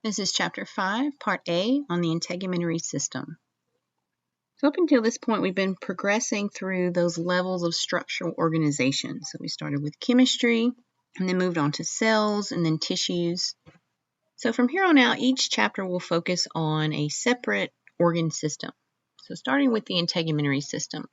This is Chapter 5, Part A on the Integumentary System. So up until this point, we've been progressing through those levels of structural organization. So we started with chemistry, and then moved on to cells, and then tissues. So from here on out, each chapter will focus on a separate organ system. So starting with the integumentary system.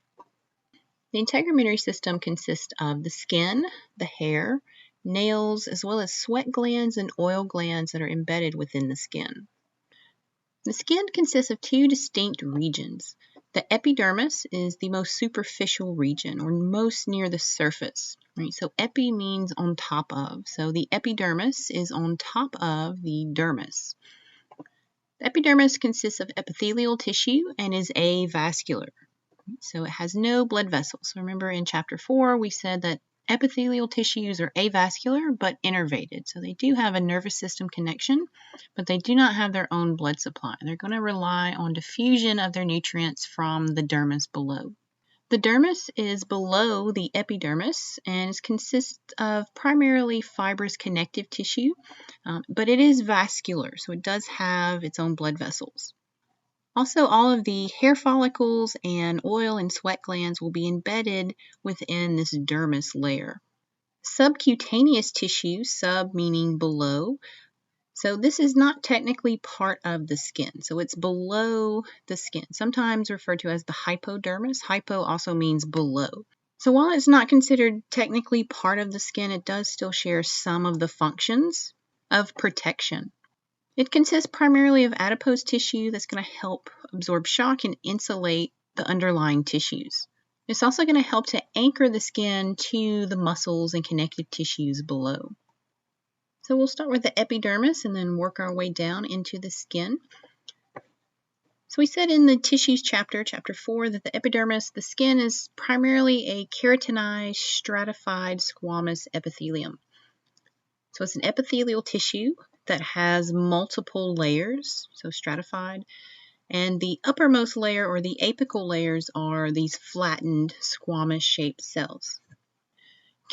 The integumentary system consists of the skin, the hair, nails, as well as sweat glands and oil glands that are embedded within the skin. The skin consists of two distinct regions. The epidermis is the most superficial region, or most near the surface. Right? So epi means on top of. So the epidermis is on top of the dermis. The epidermis consists of epithelial tissue and is avascular. So it has no blood vessels. So remember in Chapter 4, we said that epithelial tissues are avascular but innervated. So they do have a nervous system connection, but they do not have their own blood supply. They're going to rely on diffusion of their nutrients from the dermis below. The dermis is below the epidermis and consists of primarily fibrous connective tissue, but it is vascular, so it does have its own blood vessels. Also, all of the hair follicles and oil and sweat glands will be embedded within this dermis layer. Subcutaneous tissue, sub meaning below, so this is not technically part of the skin, so it's below the skin, sometimes referred to as the hypodermis. Hypo also means below. So while it's not considered technically part of the skin, it does still share some of the functions of protection. It consists primarily of adipose tissue that's going to help absorb shock and insulate the underlying tissues. It's also going to help to anchor the skin to the muscles and connective tissues below. So we'll start with the epidermis and then work our way down into the skin. So we said in the tissues chapter, Chapter 4, that the epidermis, the skin, is primarily a keratinized, stratified squamous epithelium. So it's an epithelial tissue that has multiple layers, so stratified, and the uppermost layer or the apical layers are these flattened squamous shaped cells.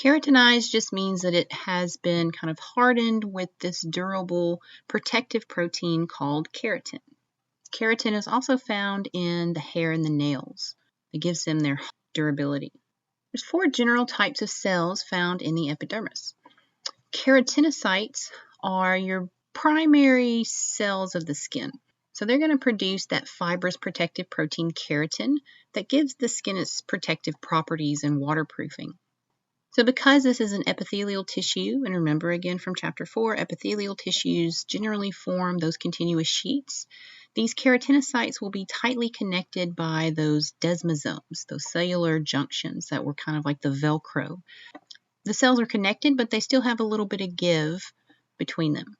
Keratinized just means that it has been kind of hardened with this durable protective protein called keratin. Keratin is also found in the hair and the nails. It gives them their durability. There's 4 general types of cells found in the epidermis. Keratinocytes are your primary cells of the skin. So they're going to produce that fibrous protective protein keratin that gives the skin its protective properties and waterproofing. So because this is an epithelial tissue, and remember again from Chapter 4, epithelial tissues generally form those continuous sheets, these keratinocytes will be tightly connected by those desmosomes, those cellular junctions that were kind of like the Velcro. The cells are connected, but they still have a little bit of give between them.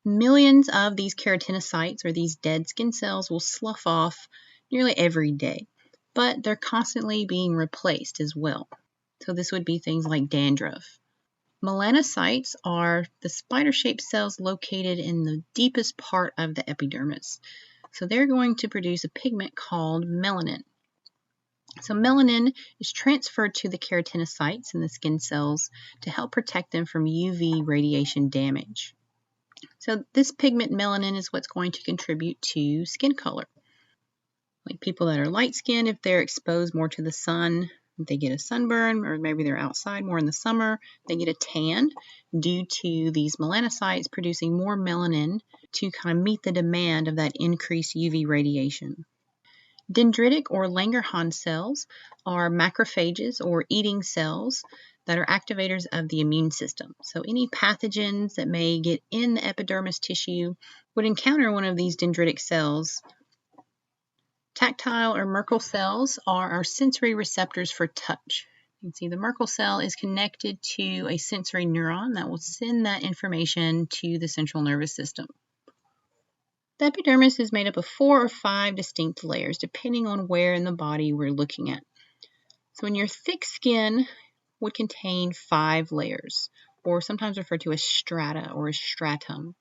Millions of these keratinocytes, or these dead skin cells, will slough off nearly every day, but they're constantly being replaced as well. So this would be things like dandruff. Melanocytes are the spider-shaped cells located in the deepest part of the epidermis. So they're going to produce a pigment called melanin. So melanin is transferred to the keratinocytes in the skin cells to help protect them from UV radiation damage. So this pigment melanin is what's going to contribute to skin color. Like people that are light-skinned, if they're exposed more to the sun, they get a sunburn, or maybe they're outside more in the summer, they get a tan due to these melanocytes producing more melanin to kind of meet the demand of that increased UV radiation. Dendritic or Langerhans cells are macrophages or eating cells that are activators of the immune system. So any pathogens that may get in the epidermis tissue would encounter one of these dendritic cells. Tactile or Merkel cells are our sensory receptors for touch. You can see the Merkel cell is connected to a sensory neuron that will send that information to the central nervous system. The epidermis is made up of 4 or 5 distinct layers, depending on where in the body we're looking at. So in your thick skin would contain 5 layers, or sometimes referred to as strata or a stratum.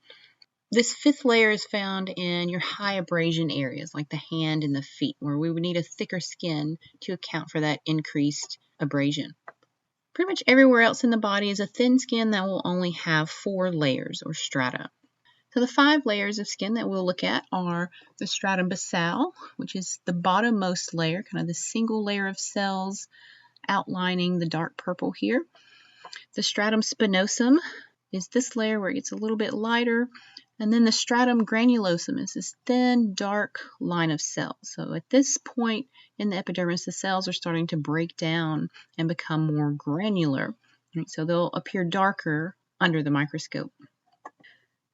This 5th layer is found in your high abrasion areas, like the hand and the feet, where we would need a thicker skin to account for that increased abrasion. Pretty much everywhere else in the body is a thin skin that will only have 4 layers or strata. So the 5 layers of skin that we'll look at are the stratum basale, which is the bottommost layer, kind of the single layer of cells outlining the dark purple here. The stratum spinosum is this layer where it gets a little bit lighter. And then the stratum granulosum is this thin, dark line of cells. So at this point in the epidermis, the cells are starting to break down and become more granular. Right? So they'll appear darker under the microscope.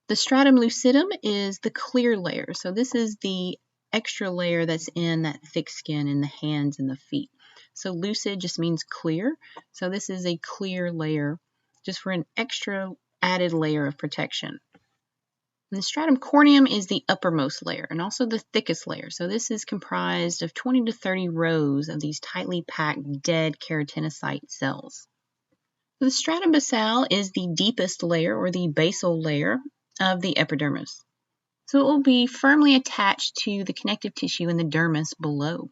The stratum lucidum is the clear layer. So this is the extra layer that's in that thick skin in the hands and the feet. So lucid just means clear. So this is a clear layer just for an extra added layer of protection. And the stratum corneum is the uppermost layer and also the thickest layer. So this is comprised of 20 to 30 rows of these tightly packed dead keratinocyte cells. The stratum basale is the deepest layer or the basal layer of the epidermis. So it will be firmly attached to the connective tissue in the dermis below.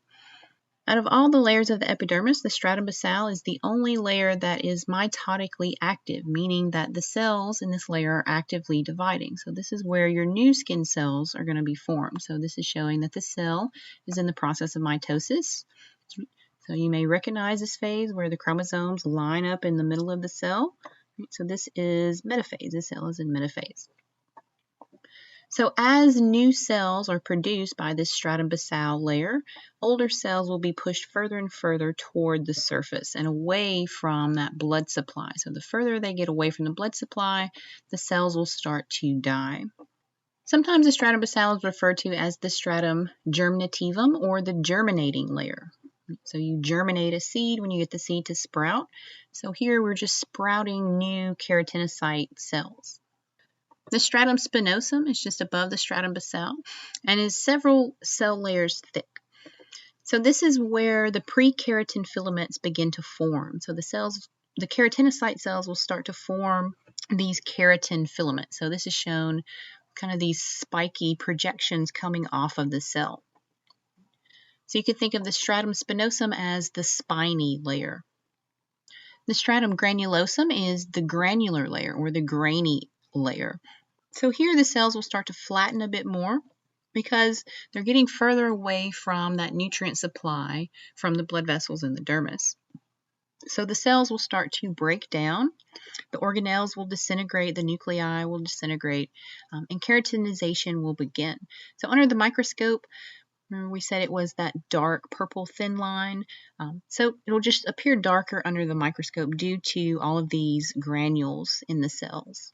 Out of all the layers of the epidermis, the stratum basale is the only layer that is mitotically active, meaning that the cells in this layer are actively dividing. So this is where your new skin cells are going to be formed. So this is showing that the cell is in the process of mitosis. So you may recognize this phase where the chromosomes line up in the middle of the cell. So this is metaphase. The cell is in metaphase. So as new cells are produced by this stratum basale layer, older cells will be pushed further and further toward the surface and away from that blood supply. So the further they get away from the blood supply, the cells will start to die. Sometimes the stratum basale is referred to as the stratum germinativum or the germinating layer. So you germinate a seed when you get the seed to sprout. So here we're just sprouting new keratinocyte cells. The stratum spinosum is just above the stratum basale and is several cell layers thick. So this is where the pre-keratin filaments begin to form. So the keratinocyte cells will start to form these keratin filaments. So this is shown kind of these spiky projections coming off of the cell. So you could think of the stratum spinosum as the spiny layer. The stratum granulosum is the granular layer or the grainy layer. So here the cells will start to flatten a bit more because they're getting further away from that nutrient supply from the blood vessels in the dermis. So the cells will start to break down, the organelles will disintegrate, the nuclei will disintegrate, and keratinization will begin. So under the microscope, remember we said it was that dark purple thin line. So it'll just appear darker under the microscope due to all of these granules in the cells.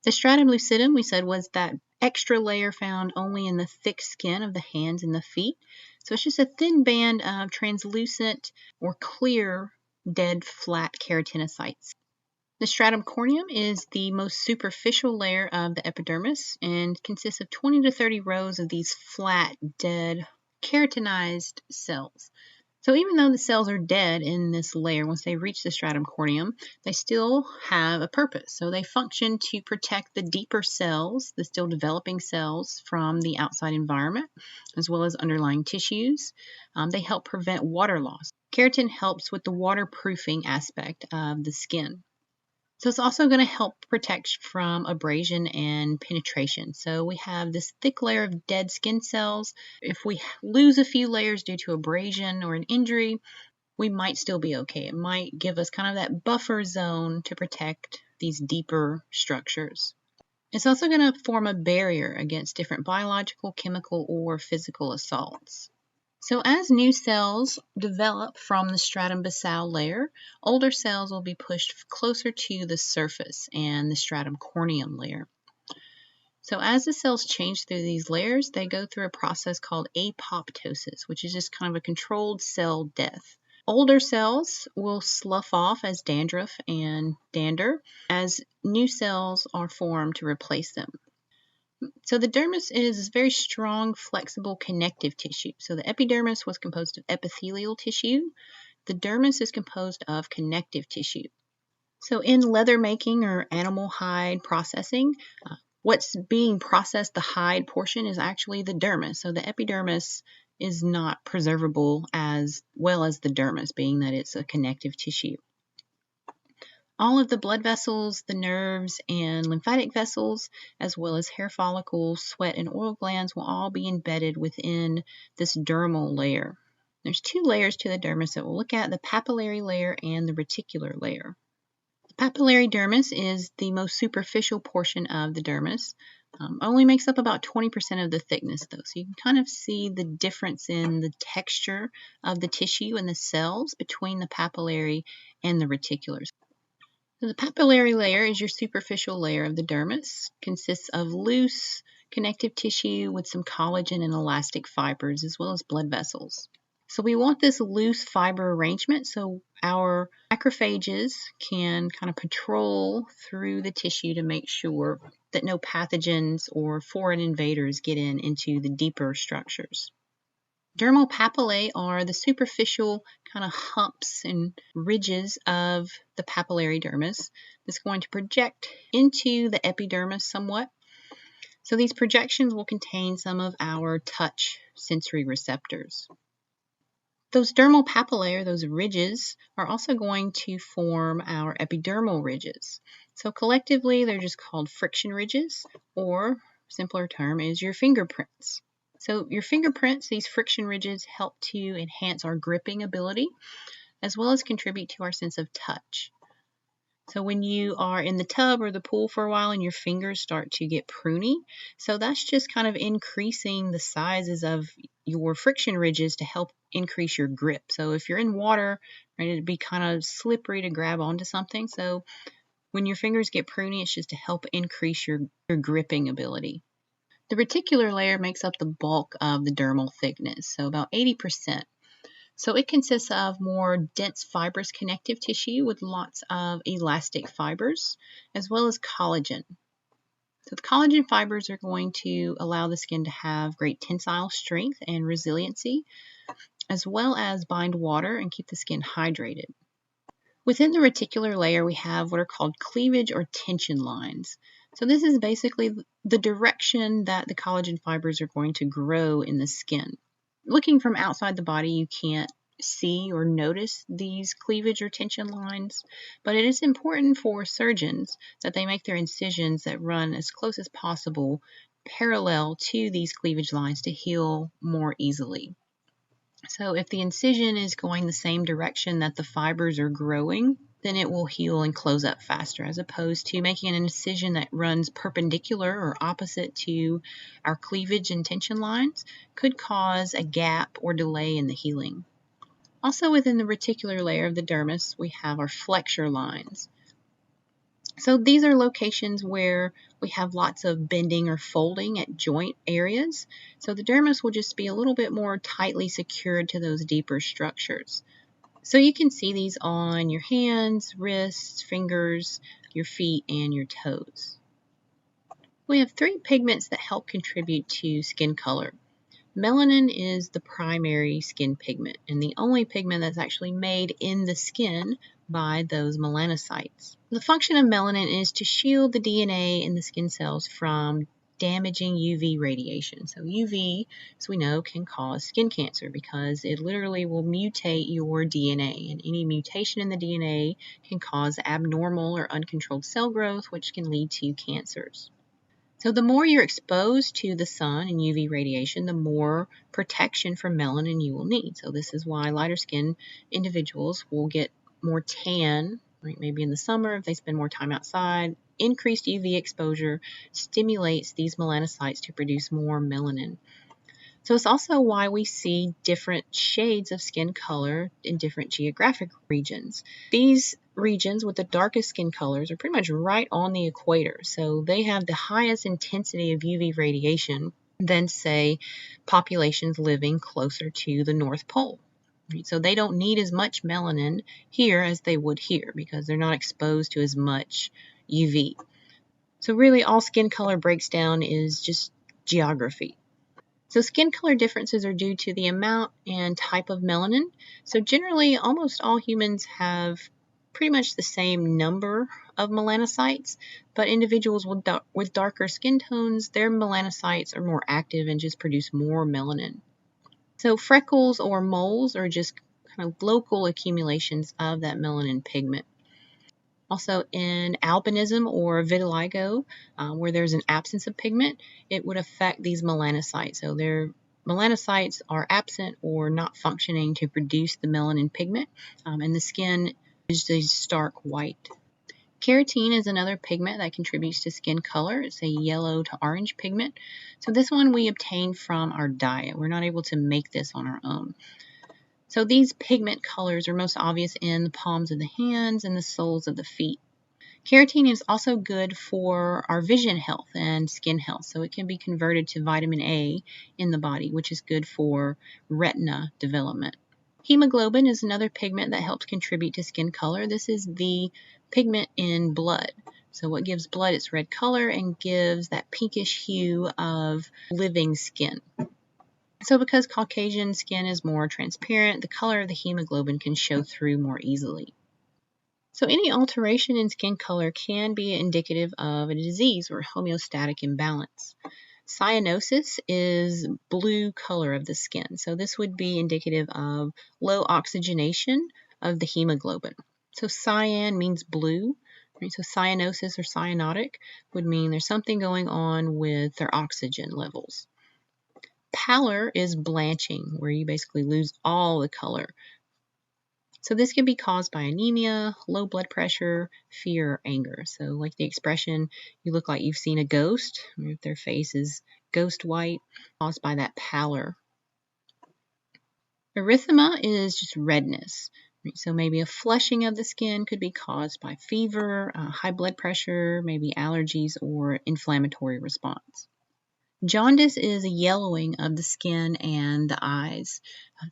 The stratum lucidum, we said, was that extra layer found only in the thick skin of the hands and the feet. So it's just a thin band of translucent or clear dead flat keratinocytes. The stratum corneum is the most superficial layer of the epidermis and consists of 20 to 30 rows of these flat, dead, keratinized cells. So even though the cells are dead in this layer, once they reach the stratum corneum, they still have a purpose. So they function to protect the deeper cells, the still developing cells, from the outside environment, as well as underlying tissues. They help prevent water loss. Keratin helps with the waterproofing aspect of the skin. So it's also going to help protect from abrasion and penetration. So we have this thick layer of dead skin cells. If we lose a few layers due to abrasion or an injury, we might still be okay. It might give us kind of that buffer zone to protect these deeper structures. It's also going to form a barrier against different biological, chemical, or physical assaults. So as new cells develop from the stratum basale layer, older cells will be pushed closer to the surface and the stratum corneum layer. So as the cells change through these layers, they go through a process called apoptosis, which is just kind of a controlled cell death. Older cells will slough off as dandruff and dander as new cells are formed to replace them. So the dermis is very strong, flexible connective tissue. So the epidermis was composed of epithelial tissue. The dermis is composed of connective tissue. So in leather making or animal hide processing, what's being processed, the hide portion, is actually the dermis. So the epidermis is not preservable as well as the dermis, being that it's a connective tissue. All of the blood vessels, the nerves, and lymphatic vessels, as well as hair follicles, sweat, and oil glands will all be embedded within this dermal layer. There's two layers to the dermis that we'll look at, the papillary layer and the reticular layer. The papillary dermis is the most superficial portion of the dermis. Only makes up about 20% of the thickness, though. So you can kind of see the difference in the texture of the tissue and the cells between the papillary and the reticulars. So the papillary layer is your superficial layer of the dermis. Consists of loose connective tissue with some collagen and elastic fibers, as well as blood vessels. So we want this loose fiber arrangement so our macrophages can kind of patrol through the tissue to make sure that no pathogens or foreign invaders get into the deeper structures. Dermal papillae are the superficial kind of humps and ridges of the papillary dermis that's going to project into the epidermis somewhat. So these projections will contain some of our touch sensory receptors. Those dermal papillae, or those ridges, are also going to form our epidermal ridges. So collectively, they're just called friction ridges, or simpler term is your fingerprints. So your fingerprints, these friction ridges, help to enhance our gripping ability, as well as contribute to our sense of touch. So when you are in the tub or the pool for a while and your fingers start to get pruny, so that's just kind of increasing the sizes of your friction ridges to help increase your grip. So if you're in water, right, it'd be kind of slippery to grab onto something. So when your fingers get pruny, it's just to help increase your gripping ability. The reticular layer makes up the bulk of the dermal thickness, so about 80%. So it consists of more dense fibrous connective tissue with lots of elastic fibers, as well as collagen. So the collagen fibers are going to allow the skin to have great tensile strength and resiliency, as well as bind water and keep the skin hydrated. Within the reticular layer, we have what are called cleavage or tension lines. So this is basically the direction that the collagen fibers are going to grow in the skin. Looking from outside the body, you can't see or notice these cleavage or tension lines, but it is important for surgeons that they make their incisions that run as close as possible parallel to these cleavage lines to heal more easily. So if the incision is going the same direction that the fibers are growing, then it will heal and close up faster, as opposed to making an incision that runs perpendicular or opposite to our cleavage and tension lines could cause a gap or delay in the healing. Also within the reticular layer of the dermis, we have our flexure lines. So these are locations where we have lots of bending or folding at joint areas. So the dermis will just be a little bit more tightly secured to those deeper structures. So you can see these on your hands, wrists, fingers, your feet, and your toes. We have three pigments that help contribute to skin color. Melanin is the primary skin pigment and the only pigment that's actually made in the skin by those melanocytes. The function of melanin is to shield the DNA in the skin cells from damaging UV radiation. So UV, as we know, can cause skin cancer because it literally will mutate your DNA, and any mutation in the DNA can cause abnormal or uncontrolled cell growth, which can lead to cancers. So the more you're exposed to the sun and UV radiation, the more protection from melanin you will need. So this is why lighter skinned individuals will get more tan, right? Maybe in the summer if they spend more time outside. Increased UV exposure stimulates these melanocytes to produce more melanin. So it's also why we see different shades of skin color in different geographic regions. These regions with the darkest skin colors are pretty much right on the equator, so they have the highest intensity of UV radiation than, say, populations living closer to the North Pole. So they don't need as much melanin here as they would here because they're not exposed to as much UV. So really all skin color breaks down is just geography. So skin color differences are due to the amount and type of melanin. So generally, almost all humans have pretty much the same number of melanocytes, but individuals with darker skin tones, their melanocytes are more active and just produce more melanin. So freckles or moles are just kind of local accumulations of that melanin pigment. Also in albinism or vitiligo, where there's an absence of pigment, it would affect these melanocytes. So their melanocytes are absent or not functioning to produce the melanin pigment, and the skin is a stark white. Carotene is another pigment that contributes to skin color. It's a yellow to orange pigment. So this one we obtain from our diet. We're not able to make this on our own. So these pigment colors are most obvious in the palms of the hands and the soles of the feet. Carotene is also good for our vision health and skin health. So it can be converted to vitamin A in the body, which is good for retina development. Hemoglobin is another pigment that helps contribute to skin color. This is the pigment in blood. So what gives blood its red color and gives that pinkish hue of living skin. So because Caucasian skin is more transparent, the color of the hemoglobin can show through more easily. So any alteration in skin color can be indicative of a disease or homeostatic imbalance. Cyanosis is blue color of the skin. So this would be indicative of low oxygenation of the hemoglobin. So cyan means blue. Right? So cyanosis or cyanotic would mean there's something going on with their oxygen levels. Pallor is blanching, where you basically lose all the color. So this can be caused by anemia, low blood pressure, fear, or anger. So like the expression, you look like you've seen a ghost, if their face is ghost white, caused by that pallor. Erythema is just redness. So maybe a flushing of the skin could be caused by fever, high blood pressure, maybe allergies, or inflammatory response. Jaundice is a yellowing of the skin and the eyes.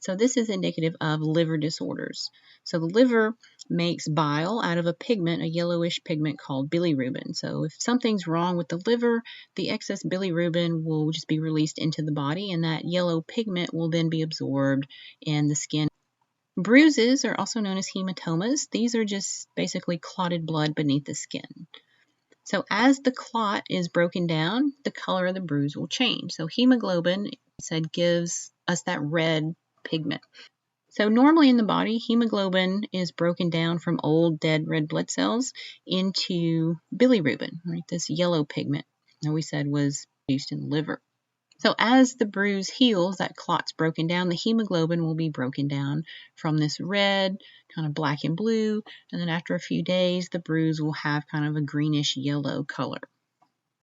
So this is indicative of liver disorders. So the liver makes bile out of a pigment, a yellowish pigment called bilirubin. So if something's wrong with the liver, the excess bilirubin will just be released into the body, and that yellow pigment will then be absorbed in the skin. Bruises are also known as hematomas. These are just basically clotted blood beneath the skin. So as the clot is broken down, the color of the bruise will change. So hemoglobin, gives us that red pigment. So normally in the body, hemoglobin is broken down from old dead red blood cells into bilirubin, right? This yellow pigment that we said was produced in the liver. So as the bruise heals, that clot's broken down, the hemoglobin will be broken down from this red, kind of black and blue, and then after a few days, the bruise will have kind of a greenish yellow color.